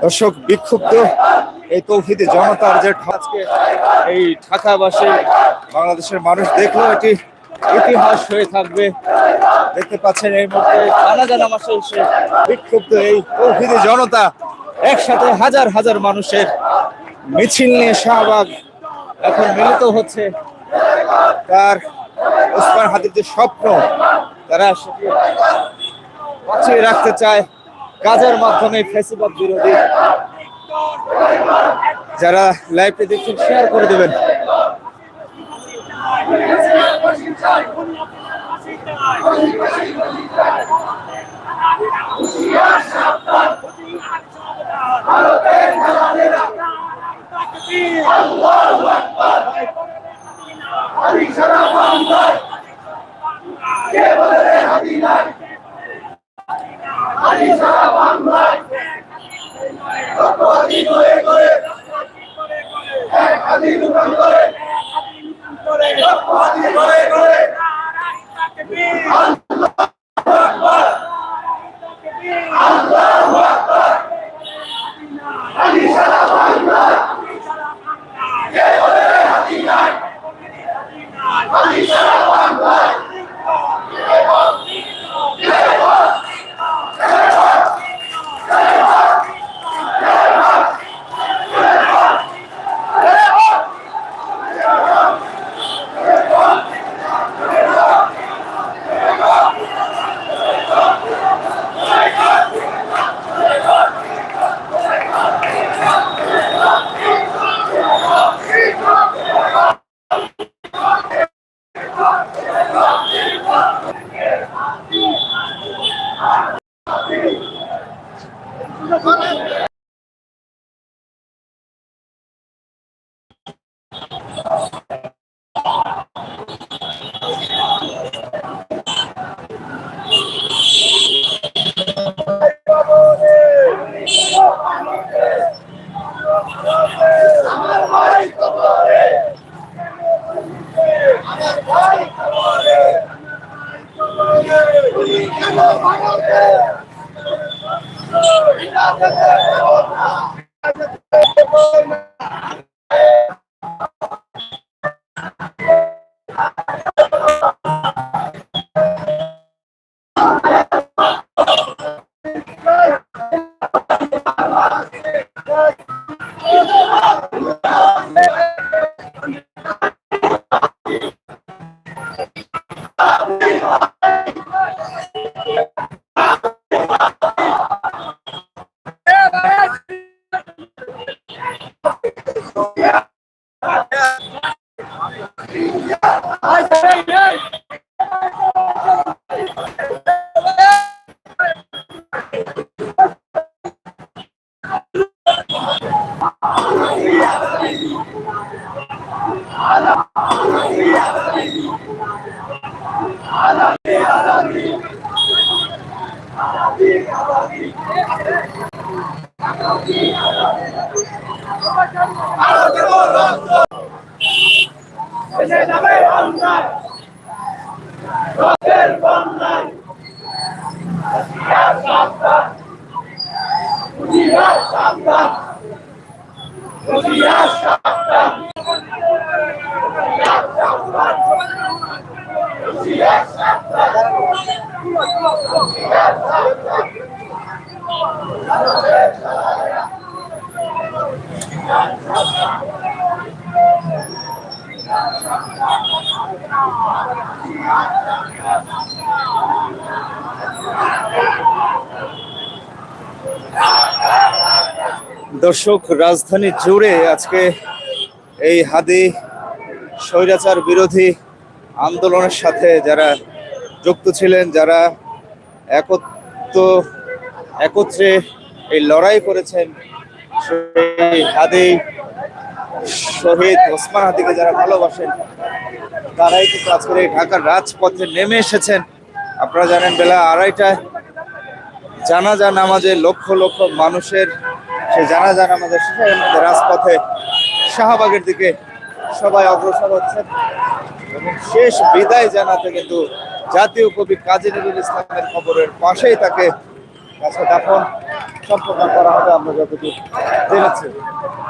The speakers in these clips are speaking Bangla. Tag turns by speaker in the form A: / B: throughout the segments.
A: দর্শক, বিক্ষুব্ধ এই তৌহিদি জনতার যে আজকে এই ঢাকাবাসী বাংলাদেশের মানুষ দেখলো, এটি ইতিহাস হয়ে থাকবে। দেখতে পাচ্ছেন এই মুহূর্তে জানাজা নামাজ শেষে বিক্ষুব্ধ এই তৌহিদি জনতা একসাথে হাজার হাজার মানুষের মিছিল নিয়ে শাহবাগ এখন মিলিত হচ্ছে। তার ওসমান হাদির যে স্বপ্ন, তারা সেটি বাঁচিয়ে রাখতে চায় কাজের মাধ্যমে। ফেসিবাদ বিরোধী যারা লাইভটি দেখছেন শেয়ার করে দেবেন। দর্শক, রাজধানী জুড়ে আজকে এই হাদি স্বৈরাচার বিরোধী আন্দোলনের সাথে যারা যুক্ত ছিলেন, যারা একত্রে এই লড়াই করেছেন, সেই হাদি শহীদ ওসমান হাদিকে যারা ভালোবাসেন, তারাই কিন্তু আজকের এই ঢাকার রাজপথে নেমে এসেছেন। আপনারা জানেন, বেলা 2:30টায় জানাজা নামাজে লক্ষ লক্ষ মানুষের সেই জানাজা নামাজের শেষের মধ্যে রাজপথে শাহবাগের দিকে সবাই অগ্রসর হচ্ছেন এবং শেষ বিদায় জানাতে কিন্তু জাতীয় কবি কাজী নজরুল ইসলামের কবরের পাশেই তাকে কাছে দাফন সম্পন্ন করা হবে আমরা যতটুকু জেনেছি।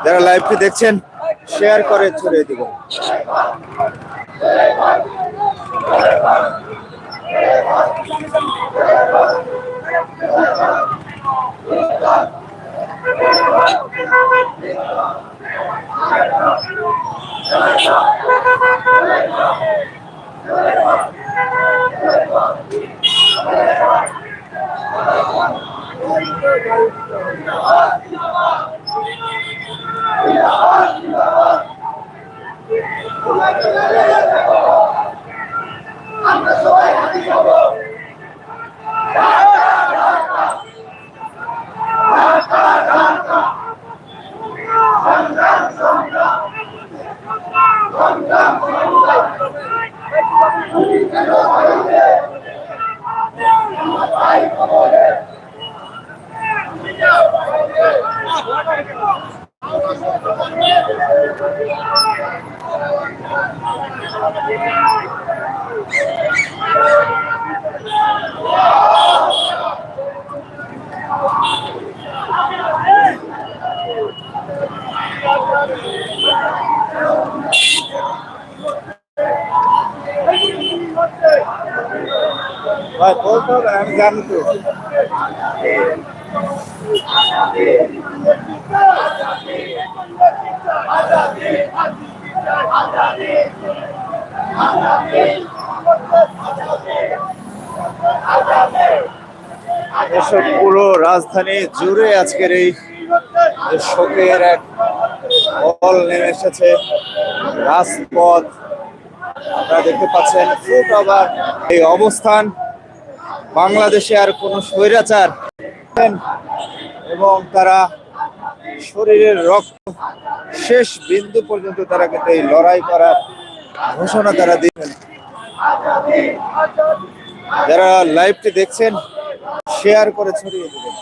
A: যারা লাইভটি দেখছেন শেয়ার করে ছড়িয়ে দিবেন। ভাই বলতে হবে, আমি জানি তো। এসব পুরো রাজধানী জুড়ে আজকের এই শোকের এক বল নেমে এসেছে। রাজপথ আপনারা দেখতে পাচ্ছেন ফুট ওভার এই অবস্থান। বাংলাদেশে আর কোন স্বৈরাচার এবং তারা শরীরের রক্ত শেষ বিন্দু পর্যন্ত তারা কিন্তু এই লড়াই করার ঘোষণা তারা দিবেন। যারা লাইভটি দেখছেন শেয়ার করে ছড়িয়ে দেবেন।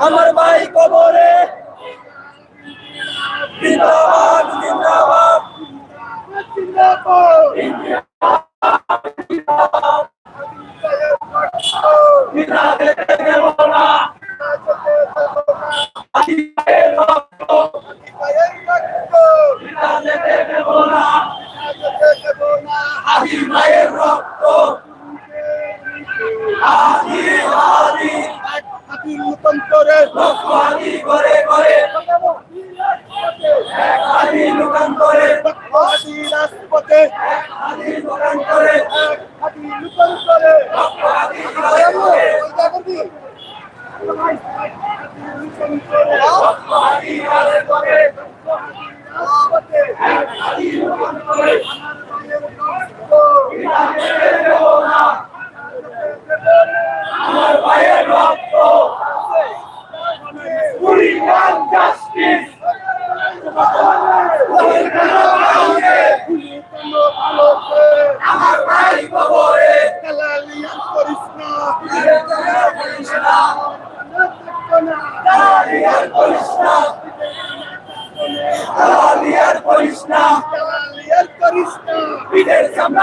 B: আমার ভাই কবরে জিন্দাবাদ জিন্দাবাদ জিন্দাবাদ justice.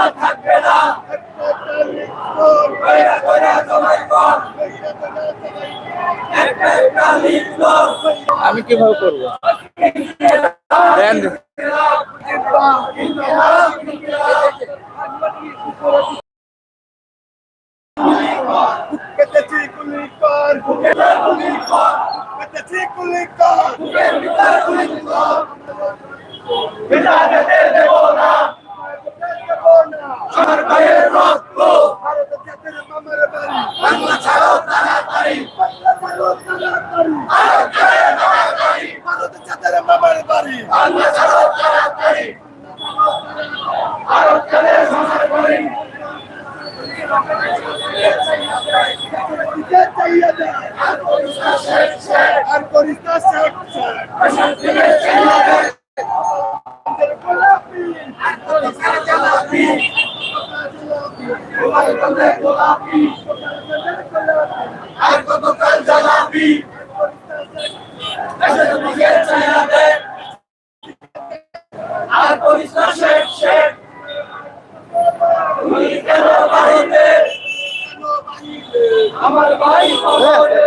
B: আর থাকবে না কইরা কইরা জমাই কর একটা একটা লিখলো
A: আমি কিভাবে করবো দেন
C: Petechi kulikar, petechi kulikar,
B: বিদায় দেব না আমার ভাইয়ের রক্ত
C: ভারতের জাতির মামার বাড়ি,
B: বাংলা ছাড়ো তাড়াতাড়ি
C: ভারতের জাতির মামার বাড়ি,
B: বাংলা ছাড়ো তাড়াতাড়ি ভারত চলে সংসার করি
C: দিতে চাইয়া দেয়,
B: আর করিস না শেখ শেখ
C: আর করিস না শেখ শেখ,
B: প্রশান্তিকে চাইয়া দে
C: গোলাপি,
B: আর করিস না জ্বালাবি গোলাপি বন্ধে গোলাপি আর কতকাল জ্বালাবি প্রশান্তিকে চাইয়া দে আর করিস না শেখ শেখ তুই কেন ভারতে আমার ভাই খবরে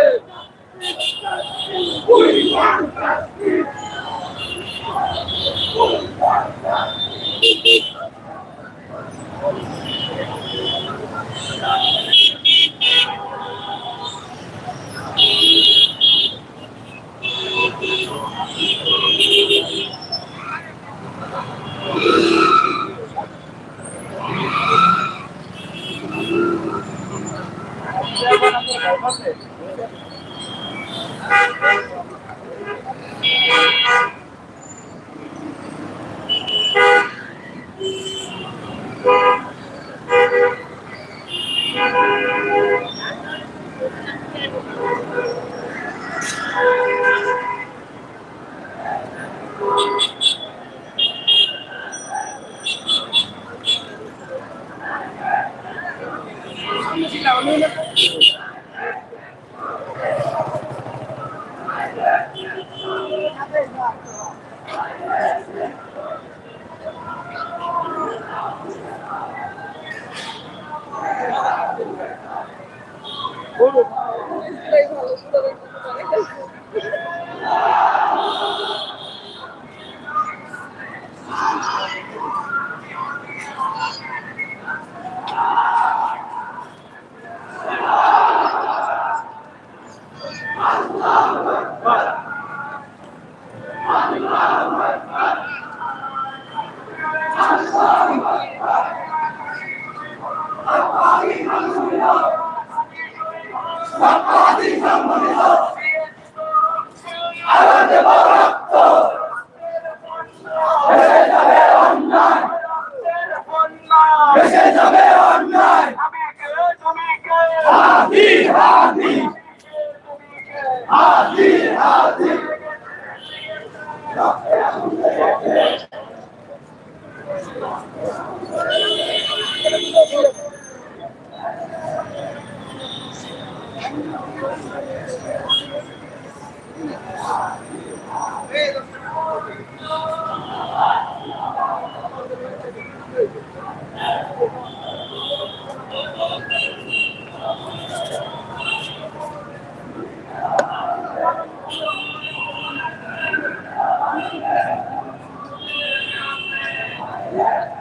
B: বেঁচে যাবে অন্যায় হাদি হাদি হাদি হাদি Yeah.